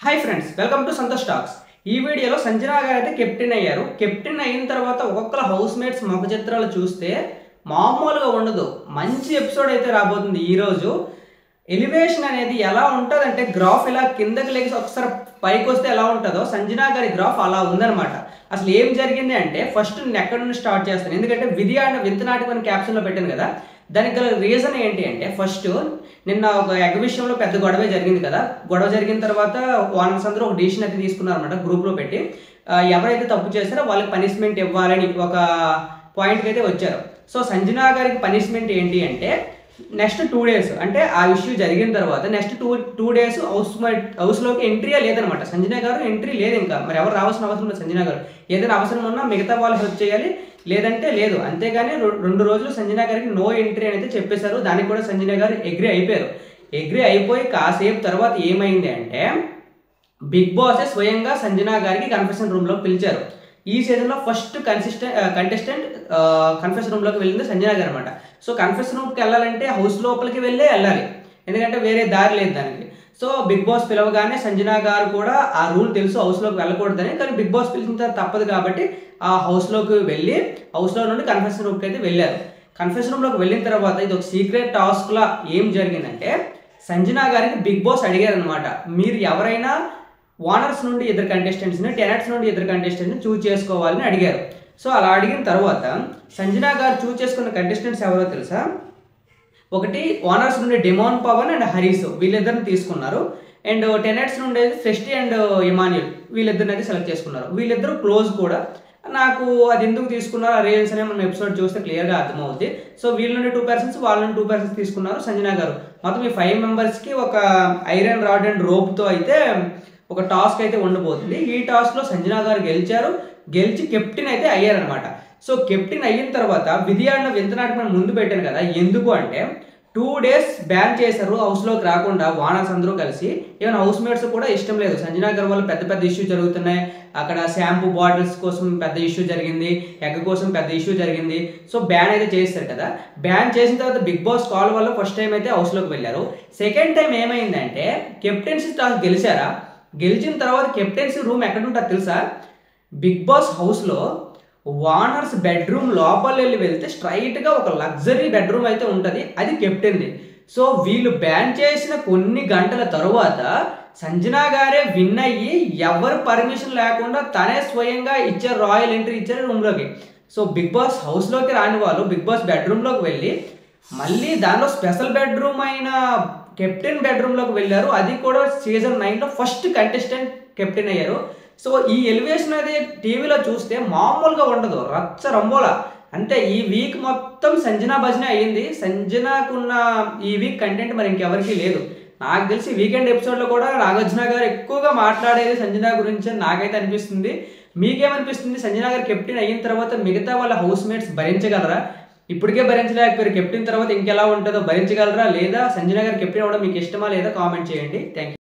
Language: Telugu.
Hi friends, welcome to Santosh talks. ఈ వీడియోలో సంజనా గారు అయితే కెప్టెన్ అయ్యారు. కెప్టెన్ అయిన తర్వాత ఒక్కొక్కరు హౌస్ మేట్స్ ముఖ చిత్రాలు చూస్తే మామూలుగా ఉండదు. మంచి ఎపిసోడ్ అయితే రాబోతుంది. ఈరోజు ఎలివేషన్ అనేది ఎలా ఉంటుందంటే గ్రాఫ్ ఇలా కిందకి లేచి ఒకసారి పైకి వస్తే ఎలా ఉంటుందో సంజనా గారి గ్రాఫ్ అలా ఉందన్నమాట. అసలు ఏం జరిగింది అంటే ఫస్ట్ నేను ఎక్కడి నుండి స్టార్ట్ చేస్తాను, ఎందుకంటే విధి ఆడిన వింత నాటకం అని క్యాప్షన్లో పెట్టాను కదా. దానికి గల రీజన్ ఏంటి అంటే ఫస్ట్ నిన్న ఒక ఎగ్ విషయంలో పెద్ద గొడవే జరిగింది కదా. గొడవ జరిగిన తర్వాత ఓనర్స్ అందరూ ఒక డిసిషన్ అయితే తీసుకున్నారు అనమాట. గ్రూప్లో పెట్టి ఎవరైతే తప్పు చేస్తారో వాళ్ళకి పనిష్మెంట్ ఇవ్వాలని ఒక పాయింట్కి అయితే వచ్చారు. సో సంజనా గారికి పనిష్మెంట్ ఏంటి అంటే నెక్స్ట్ 2 days అంటే ఆ ఇష్యూ జరిగిన తర్వాత నెక్స్ట్ టూ డేస్ హౌస్లోకి ఎంట్రీ లేదనమాట. సంజనా గారు ఎంట్రీ లేదు, ఇంకా మరి ఎవరు రావాల్సిన అవసరం లేదు. సంజనా గారు ఏదైనా అవసరం ఉన్నా మిగతా వాళ్ళు హెల్ప్ చేయాలి, లేదంటే లేదు. అంతేగాని 2 రోజులు సంజనా గారికి నో ఎంట్రీ అని అయితే చెప్పేశారు. దానికి కూడా సంజనా గారు అగ్రీ అయిపోయారు. అగ్రీ అయిపోయి కాసేపు తర్వాత ఏమైంది అంటే బిగ్ బాస్ స్వయంగా సంజనా గారికి కన్ఫెషన్ రూమ్లోకి పిలిచారు. ఈ సీజన్లో ఫస్ట్ కంటెస్టెంట్ కన్ఫెషన్ రూమ్లోకి వెళ్ళింది సంజనా గారు అనమాట. సో కన్ఫెషన్ రూమ్కి వెళ్ళాలంటే హౌస్ లోపలికి వెళ్ళాలి, ఎందుకంటే వేరే దారి లేదు దానికి. సో బిగ్ బాస్ పిలవగానే సంజనా గారు కూడా ఆ రూల్ తెలుసు, హౌస్లోకి వెళ్ళకూడదని. కానీ బిగ్ బాస్ పిలిచిన తర్వాత తప్పదు కాబట్టి ఆ హౌస్లోకి వెళ్ళి హౌస్లో నుండి కన్ఫెషన్ రూమ్కి అయితే వెళ్ళారు. కన్ఫెషన్ రూమ్లోకి వెళ్ళిన తర్వాత ఇది ఒక సీక్రెట్ టాస్క్లా ఏం జరిగిందంటే సంజనా గారికి బిగ్ బాస్ అడిగారు అనమాట, మీరు ఎవరైనా ఓనర్స్ నుండి ఇద్దరు కంటెస్టెంట్స్ని, టెనెంట్స్ నుండి ఇద్దరు కంటెస్టెంట్స్ని చూజ్ చేసుకోవాలని అడిగారు. సో అలా అడిగిన తర్వాత సంజనా గారు చూజ్ చేసుకున్న కంటెస్టెంట్స్ ఎవరో తెలుసా? ఒకటి ఓనర్స్ నుండి డిమోన్ పవన్ అండ్ హరీష్, వీళ్ళిద్దరిని తీసుకున్నారు. అండ్ టెనెంట్స్ నుండి ఫెస్టి అండ్ ఇమాన్యుల్, వీళ్ళిద్దరిని అయితే సెలెక్ట్ చేసుకున్నారు. వీళ్ళిద్దరు క్లోజ్ కూడా. నాకు అది ఎందుకు తీసుకున్నారు ఆ రీజన్స్ అనే మనం ఎపిసోడ్ చూస్తే క్లియర్గా అర్థమవుతుంది. సో వీళ్ళ నుండి 2 persons, వాళ్ళ నుండి 2 persons తీసుకున్నారు సంజనా గారు. మొత్తం ఈ 5 members ఒక ఐరన్ రాడ్ అండ్ రోప్తో అయితే ఒక టాస్క్ అయితే ఉండబోతుంది. ఈ టాస్క్లో సంజనా గారు గెలిచి కెప్టెన్ అయితే అయ్యారనమాట. సో కెప్టెన్ అయిన తర్వాత విధి ఆడిన వింత నాటకం ముందు పెట్టాను కదా. ఎందుకు అంటే 2 days బ్యాన్ చేశారు, హౌస్లోకి రాకుండా ఓనర్స్ అందరూ కలిసి. ఈవెన్ హౌస్ మేట్స్ కూడా ఇష్టం లేదు. సంజనా గారి వల్ల పెద్ద ఇష్యూ జరుగుతున్నాయి. అక్కడ షాంపూ బాటిల్స్ కోసం పెద్ద ఇష్యూ జరిగింది, ఎగ్ కోసం పెద్ద ఇష్యూ జరిగింది. సో బ్యాన్ అయితే చేస్తారు కదా. బ్యాన్ చేసిన తర్వాత బిగ్ బాస్ కాల్ వల్ల ఫస్ట్ టైం అయితే హౌస్లోకి వెళ్ళారు. సెకండ్ టైం ఏమైందంటే కెప్టెన్సీ టాస్క్ గెలిచారా. గెలిచిన తర్వాత కెప్టెన్సీ రూమ్ ఎక్కడ ఉంటుందో తెలుసా? బిగ్ బాస్ హౌస్లో ఓనర్స్ బెడ్రూమ్ లోపల వెళ్తే స్ట్రైట్గా ఒక లగ్జరీ బెడ్రూమ్ అయితే ఉంటుంది, అది కెప్టెన్ది. సో వీళ్ళు బ్యాన్ చేసిన కొన్ని గంటల తరువాత సంజనా గారే విన్ అయ్యి ఎవరు పర్మిషన్ లేకుండా తనే స్వయంగా ఇచ్చారు, రాయల్ ఎంట్రీ ఇచ్చారు రూమ్లోకి. సో బిగ్ బాస్ హౌస్లోకి రాని వాళ్ళు బిగ్ బాస్ బెడ్రూమ్లోకి వెళ్ళి మళ్ళీ దానిలో స్పెషల్ బెడ్రూమ్ అయిన కెప్టెన్ బెడ్రూమ్లోకి వెళ్ళారు. అది కూడా సీజన్ 9లో ఫస్ట్ కంటెస్టెంట్ కెప్టెన్ అయ్యారు. సో ఈ ఎలివేషన్ అనేది టీవీలో చూస్తే మామూలుగా ఉండదు, రచ్చ రంబోలా. అంటే ఈ వీక్ మొత్తం సంజనా భజన అయ్యింది. సంజనాకున్న ఈ వీక్ కంటెంట్ మరి ఇంకెవరికి లేదు. నాకు తెలిసి వీకెండ్ ఎపిసోడ్లో కూడా నాగార్జున గారు ఎక్కువగా మాట్లాడేది సంజనా గురించి నాకైతే అనిపిస్తుంది. మీకేమనిపిస్తుంది? సంజనా గారు కెప్టెన్ అయిన తర్వాత మిగతా వాళ్ళ హౌస్ మేట్స్ భరించగలరా? ఇప్పటికే భరించలేకపోయారు, కెప్టెన్ తర్వాత ఇంకెలా ఉంటుందో భరించగలరా? లేదా సంజనా గారు కెప్టెన్ అవ్వడం మీకు ఇష్టమా లేదా? కామెంట్ చేయండి. Thank you.